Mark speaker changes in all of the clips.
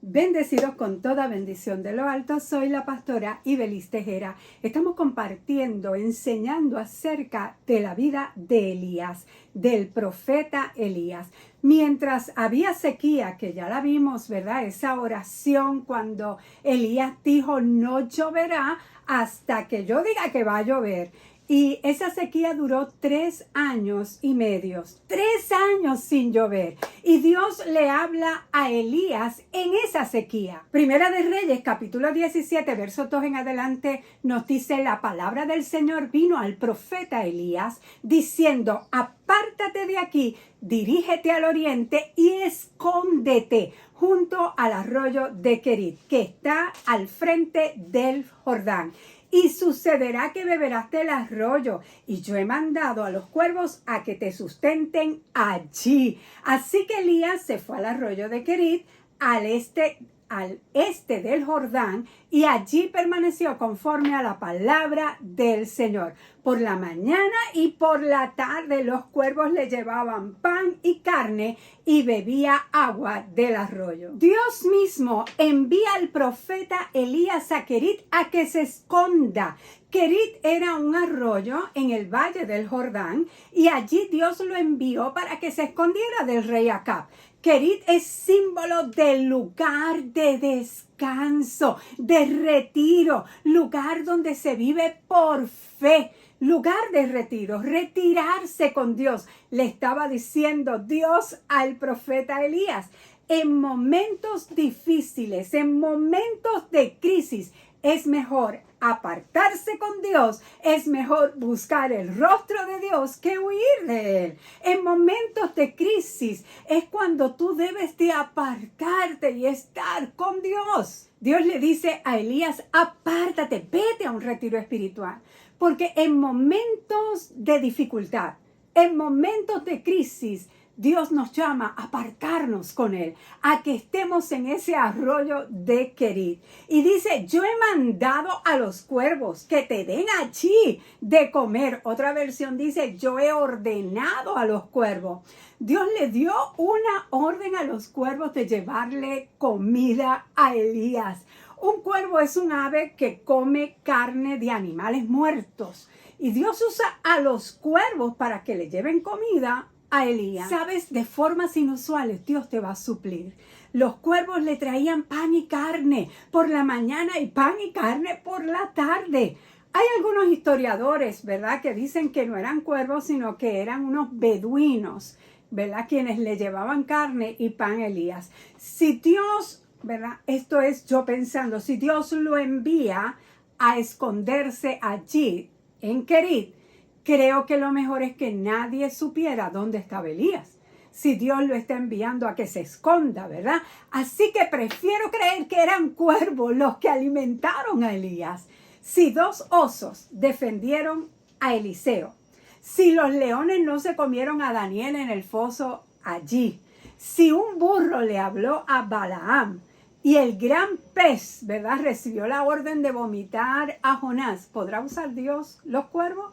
Speaker 1: Bendecidos con toda bendición de lo alto, soy la pastora Ibelis Tejera. Estamos compartiendo, enseñando acerca de la vida de Elías, del profeta Elías. Mientras había sequía, que ya la vimos, ¿verdad? Esa oración cuando Elías dijo, no lloverá hasta que yo diga que va a llover. Y esa sequía duró 3 años y medio, 3 años sin llover. Y Dios le habla a Elías en esa sequía. Primera de Reyes, capítulo 17, versos 2 en adelante, nos dice: la palabra del Señor vino al profeta Elías, diciendo, apártate de aquí, dirígete al oriente y escóndete junto al arroyo de Kerit, que está al frente del Jordán. Y sucederá que beberás del arroyo, y yo he mandado a los cuervos a que te sustenten allí. Así que Elías se fue al arroyo de Kerit, al este del Jordán, y allí permaneció conforme a la palabra del Señor. Por la mañana y por la tarde los cuervos le llevaban pan y carne y bebía agua del arroyo. Dios mismo envía al profeta Elías a Kerit a que se esconda. Kerit era un arroyo en el valle del Jordán, y allí Dios lo envió para que se escondiera del rey Acab. Kerit es símbolo del lugar de descanso, de retiro, lugar donde se vive por fe, lugar de retiro, retirarse con Dios. Le estaba diciendo Dios al profeta Elías. En momentos difíciles, en momentos de crisis, es mejor apartarse con Dios, es mejor buscar el rostro de Dios que huir de Él. En momentos de crisis es cuando tú debes de apartarte y estar con Dios. Dios le dice a Elías, apártate, vete a un retiro espiritual, porque en momentos de dificultad, en momentos de crisis, Dios nos llama a apartarnos con Él, a que estemos en ese arroyo de Kerit. Y dice, yo he mandado a los cuervos que te den allí de comer. Otra versión dice, yo he ordenado a los cuervos. Dios le dio una orden a los cuervos de llevarle comida a Elías. Un cuervo es un ave que come carne de animales muertos. Y Dios usa a los cuervos para que le lleven comida a Elías. Sabes, de formas inusuales Dios te va a suplir. Los cuervos le traían pan y carne por la mañana y pan y carne por la tarde. Hay algunos historiadores, ¿verdad?, que dicen que no eran cuervos, sino que eran unos beduinos, ¿verdad?, quienes le llevaban carne y pan a Elías. Si Dios, ¿verdad?, esto es yo pensando, si Dios lo envía a esconderse allí en Kerit, creo que lo mejor es que nadie supiera dónde estaba Elías. Si Dios lo está enviando a que se esconda, ¿verdad? Así que prefiero creer que eran cuervos los que alimentaron a Elías. Si 2 osos defendieron a Eliseo, si los leones no se comieron a Daniel en el foso allí, si un burro le habló a Balaam y el gran pez, ¿verdad?, recibió la orden de vomitar a Jonás, ¿podrá usar Dios los cuervos?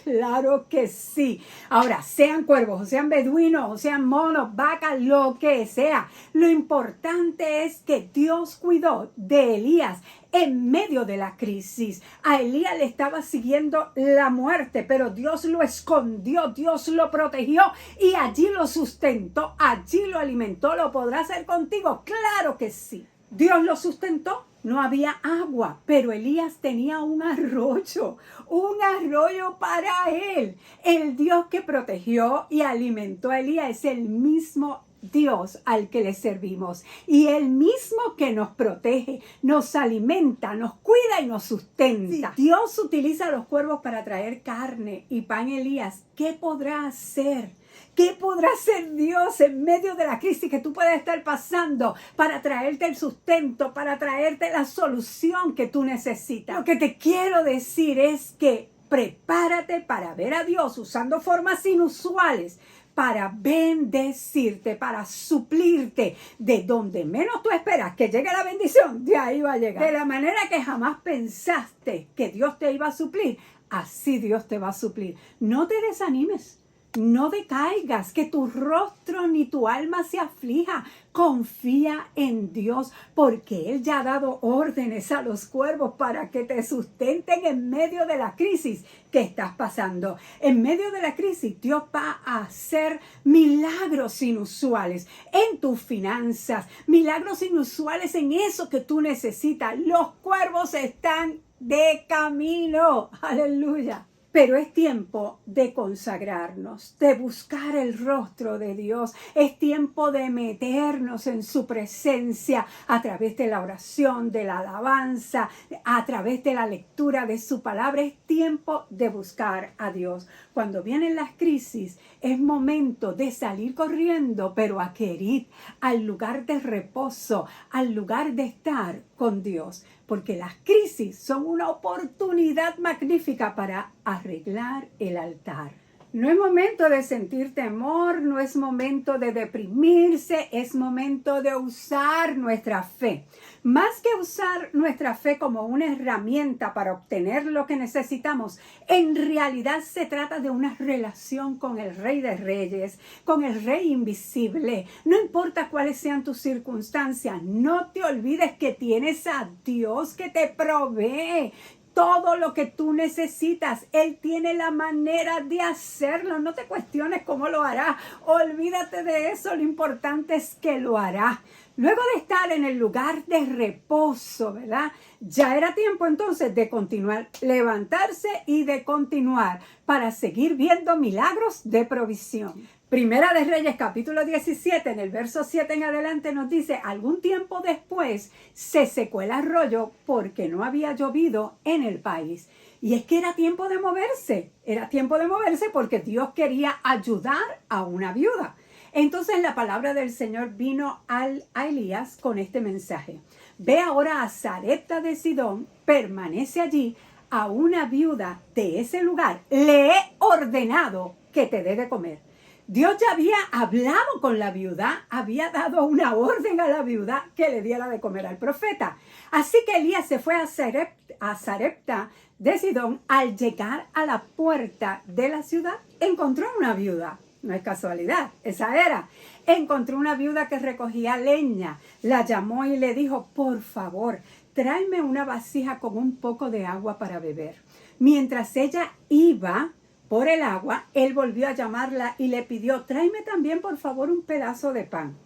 Speaker 1: Claro que sí. Ahora, sean cuervos, o sean beduinos, o sean monos, vacas, lo que sea. Lo importante es que Dios cuidó de Elías en medio de la crisis. A Elías le estaba siguiendo la muerte, pero Dios lo escondió, Dios lo protegió y allí lo sustentó, allí lo alimentó. ¿Lo podrá hacer contigo? Claro que sí. Dios lo sustentó. No había agua, pero Elías tenía un arroyo para él. El Dios que protegió y alimentó a Elías es el mismo Dios al que le servimos, y el mismo que nos protege, nos alimenta, nos cuida y nos sustenta. Si Dios utiliza a los cuervos para traer carne y pan a Elías, ¿qué podrá hacer? ¿Qué podrá hacer Dios en medio de la crisis que tú puedes estar pasando para traerte el sustento, para traerte la solución que tú necesitas? Lo que te quiero decir es que prepárate para ver a Dios usando formas inusuales para bendecirte, para suplirte de donde menos tú esperas que llegue la bendición, de ahí va a llegar. De la manera que jamás pensaste que Dios te iba a suplir, así Dios te va a suplir. No te desanimes. no decaigas, que tu rostro ni tu alma se aflija. Confía en Dios, porque Él ya ha dado órdenes a los cuervos para que te sustenten en medio de la crisis que estás pasando. En medio de la crisis, Dios va a hacer milagros inusuales en tus finanzas, milagros inusuales en eso que tú necesitas. Los cuervos están de camino. Aleluya. Pero es tiempo de consagrarnos, de buscar el rostro de Dios. Es tiempo de meternos en su presencia a través de la oración, de la alabanza, a través de la lectura de su palabra. Es tiempo de buscar a Dios. Cuando vienen las crisis, es momento de salir corriendo, pero a querer al lugar de reposo, al lugar de estar con Dios. Porque las crisis son una oportunidad magnífica para arreglar el altar. No es momento de sentir temor, no es momento de deprimirse, es momento de usar nuestra fe. Más que usar nuestra fe como una herramienta para obtener lo que necesitamos, en realidad se trata de una relación con el Rey de Reyes, con el Rey invisible. No importa cuáles sean tus circunstancias, no te olvides que tienes a Dios que te provee todo lo que tú necesitas. Él tiene la manera de hacerlo. No te cuestiones cómo lo hará. Olvídate de eso. Lo importante es que lo hará. Luego de estar en el lugar de reposo, ¿verdad? Ya era tiempo entonces de continuar, levantarse y de continuar para seguir viendo milagros de provisión. Primera de Reyes, capítulo 17, en el verso 7 en adelante nos dice: algún tiempo después se secó el arroyo porque no había llovido en el país. Y es que era tiempo de moverse porque Dios quería ayudar a una viuda. Entonces la palabra del Señor vino a Elías con este mensaje: ve ahora a Sarepta de Sidón, permanece allí, a una viuda de ese lugar le he ordenado que te dé de comer. Dios ya había hablado con la viuda, había dado una orden a la viuda que le diera de comer al profeta. Así que Elías se fue a Sarepta de Sidón. Al llegar a la puerta de la ciudad, encontró una viuda. No es casualidad, esa era. Encontró una viuda que recogía leña. La llamó y le dijo: por favor, tráeme una vasija con un poco de agua para beber. Mientras ella iba por el agua, él volvió a llamarla y le pidió: tráeme también por favor un pedazo de pan.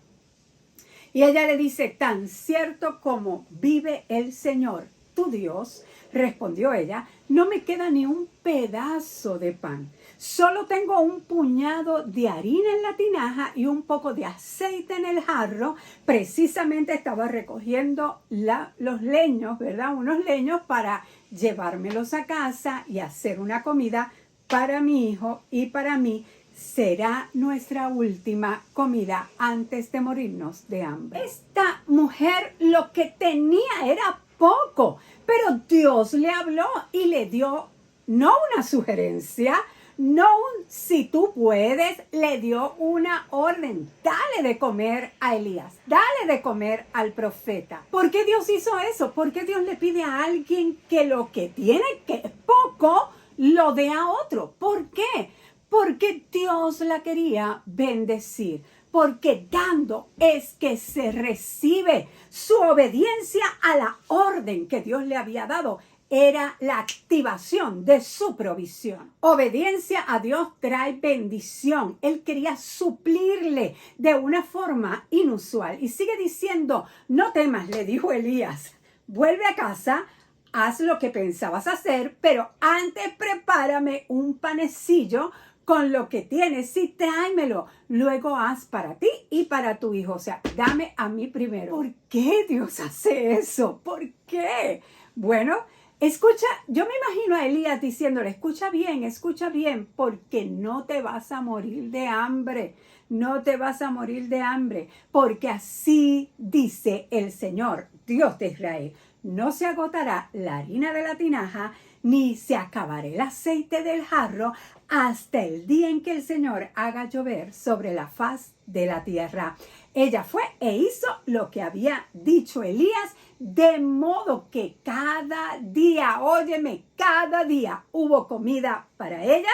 Speaker 1: Y ella le dice: tan cierto como vive el Señor, tu Dios, respondió ella, no me queda ni un pedazo de pan. Solo tengo un puñado de harina en la tinaja y un poco de aceite en el jarro. Precisamente estaba recogiendo los leños, ¿verdad? Unos leños para llevármelos a casa y hacer una comida para mi hijo y para mí. Será nuestra última comida antes de morirnos de hambre. Esta mujer lo que tenía era poco, pero Dios le habló y le dio no una sugerencia, no un si tú puedes, le dio una orden: dale de comer a Elías, dale de comer al profeta. ¿Por qué Dios hizo eso? ¿Por qué Dios le pide a alguien que lo que tiene, que es poco, lo dé a otro? ¿Por qué? Porque Dios la quería bendecir. Porque dando es que se recibe. Su obediencia a la orden que Dios le había dado era la activación de su provisión. Obediencia a Dios trae bendición. Él quería suplirle de una forma inusual. Y sigue diciendo: no temas, le dijo Elías, vuelve a casa, haz lo que pensabas hacer, pero antes prepárame un panecillo con lo que tienes y tráemelo. Luego haz para ti y para tu hijo. O sea, dame a mí primero. ¿Por qué Dios hace eso? ¿Por qué? Bueno, escucha, yo me imagino a Elías diciéndole: escucha bien, porque no te vas a morir de hambre. No te vas a morir de hambre, porque así dice el Señor, Dios de Israel: no se agotará la harina de la tinaja, ni se acabará el aceite del jarro, hasta el día en que el Señor haga llover sobre la faz de la tierra. Ella fue e hizo lo que había dicho Elías, de modo que cada día, óyeme, cada día hubo comida para ella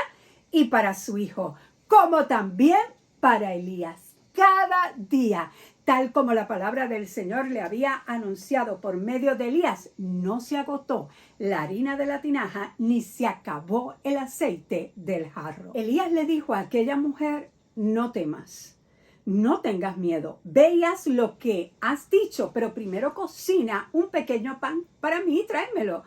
Speaker 1: y para su hijo. como también para Elías. Cada día, tal como la palabra del Señor le había anunciado por medio de Elías, no se agotó la harina de la tinaja, ni se acabó el aceite del jarro. Elías le dijo a aquella mujer, no temas, no tengas miedo, veas lo que has dicho, pero primero cocina un pequeño pan para mí y tráemelo.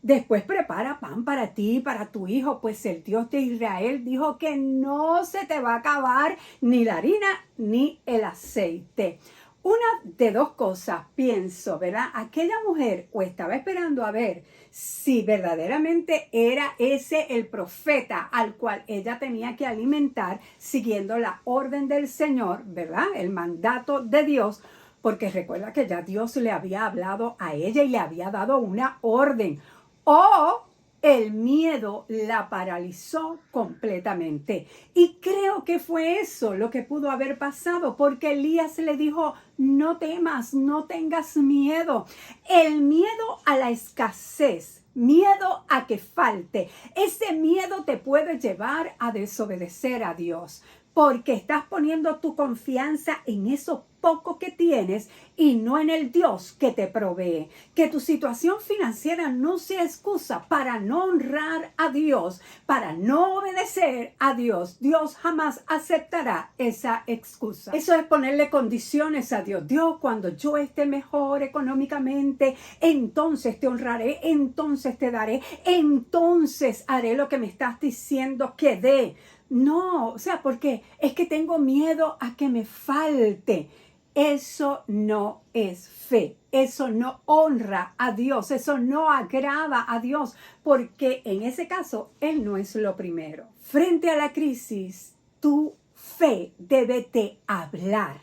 Speaker 1: Después prepara pan para ti y para tu hijo, pues el Dios de Israel dijo que no se te va a acabar ni la harina ni el aceite. Una de dos cosas, pienso, ¿verdad? Aquella mujer o estaba esperando a ver si verdaderamente era ese el profeta al cual ella tenía que alimentar siguiendo la orden del Señor, ¿verdad? El mandato de Dios, porque recuerda que ya Dios le había hablado a ella y le había dado una orden. O el miedo la paralizó completamente. Y creo que fue eso lo que pudo haber pasado, porque Elías le dijo, no temas, no tengas miedo. El miedo a la escasez, miedo a que falte, ese miedo te puede llevar a desobedecer a Dios, porque estás poniendo tu confianza en eso poco que tienes y no en el Dios que te provee. Que tu situación financiera no sea excusa para no honrar a Dios, para no obedecer a Dios. Dios jamás aceptará esa excusa. Eso es ponerle condiciones a Dios. Dios, cuando yo esté mejor económicamente, entonces te honraré, entonces te daré, entonces haré lo que me estás diciendo que dé. No, o sea, porque es que tengo miedo a que me falte. Eso no es fe, eso no honra a Dios, eso no agrada a Dios, porque en ese caso Él no es lo primero. Frente a la crisis, tu fe debe de hablar.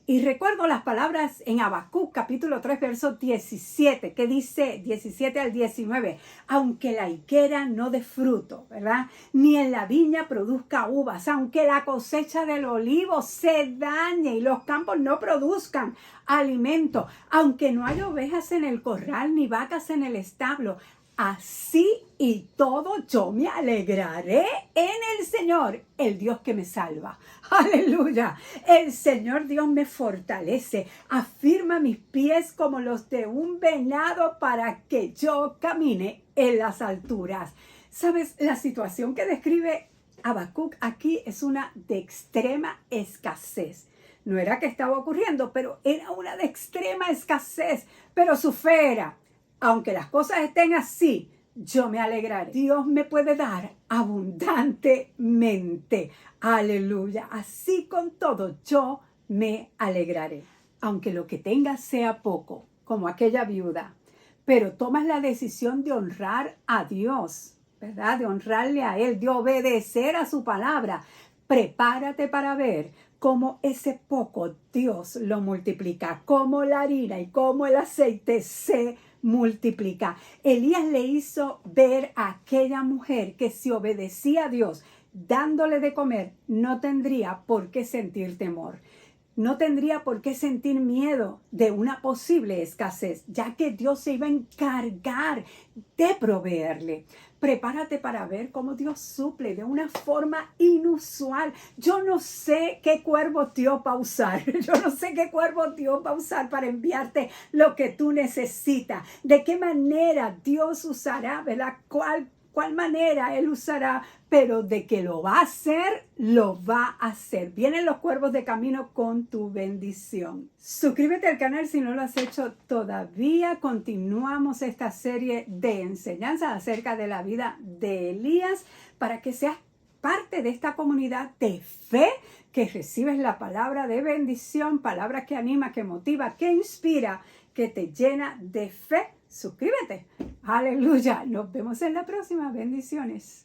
Speaker 1: Y recuerdo las palabras en Habacuc capítulo 3 verso 17, que dice 17 al 19, aunque la higuera no dé fruto, ¿verdad? Ni en la viña produzca uvas, aunque la cosecha del olivo se dañe y los campos no produzcan alimento, aunque no haya ovejas en el corral ni vacas en el establo, así y todo yo me alegraré en el Señor, el Dios que me salva. Aleluya. El Señor Dios me fortalece, afirma mis pies como los de un venado para que yo camine en las alturas. ¿Sabes? La situación que describe Habacuc aquí es una de extrema escasez. No era que estaba ocurriendo, pero era una de extrema escasez. Pero su fe era, aunque las cosas estén así, yo me alegraré. Dios me puede dar abundantemente. Aleluya. Así con todo, yo me alegraré. Aunque lo que tengas sea poco, como aquella viuda, pero tomas la decisión de honrar a Dios, ¿verdad? De honrarle a Él, de obedecer a su palabra. Prepárate para ver cómo ese poco Dios lo multiplica, cómo la harina y cómo el aceite se multiplica. Elías le hizo ver a aquella mujer que si obedecía a Dios dándole de comer, no tendría por qué sentir temor. No tendría por qué sentir miedo de una posible escasez, ya que Dios se iba a encargar de proveerle. Prepárate para ver cómo Dios suple de una forma inusual. Yo no sé qué cuervo Dios va a usar. Yo no sé qué cuervo Dios va a usar para enviarte lo que tú necesitas. De qué manera Dios usará, ¿verdad? ¿Cuál manera Él usará? Pero de que lo va a hacer, lo va a hacer. Vienen los cuervos de camino con tu bendición. Suscríbete al canal si no lo has hecho todavía. Continuamos esta serie de enseñanzas acerca de la vida de Elías para que seas parte de esta comunidad de fe, que recibes la palabra de bendición, palabra que anima, que motiva, que inspira, que te llena de fe. Suscríbete. Aleluya. Nos vemos en la próxima. Bendiciones.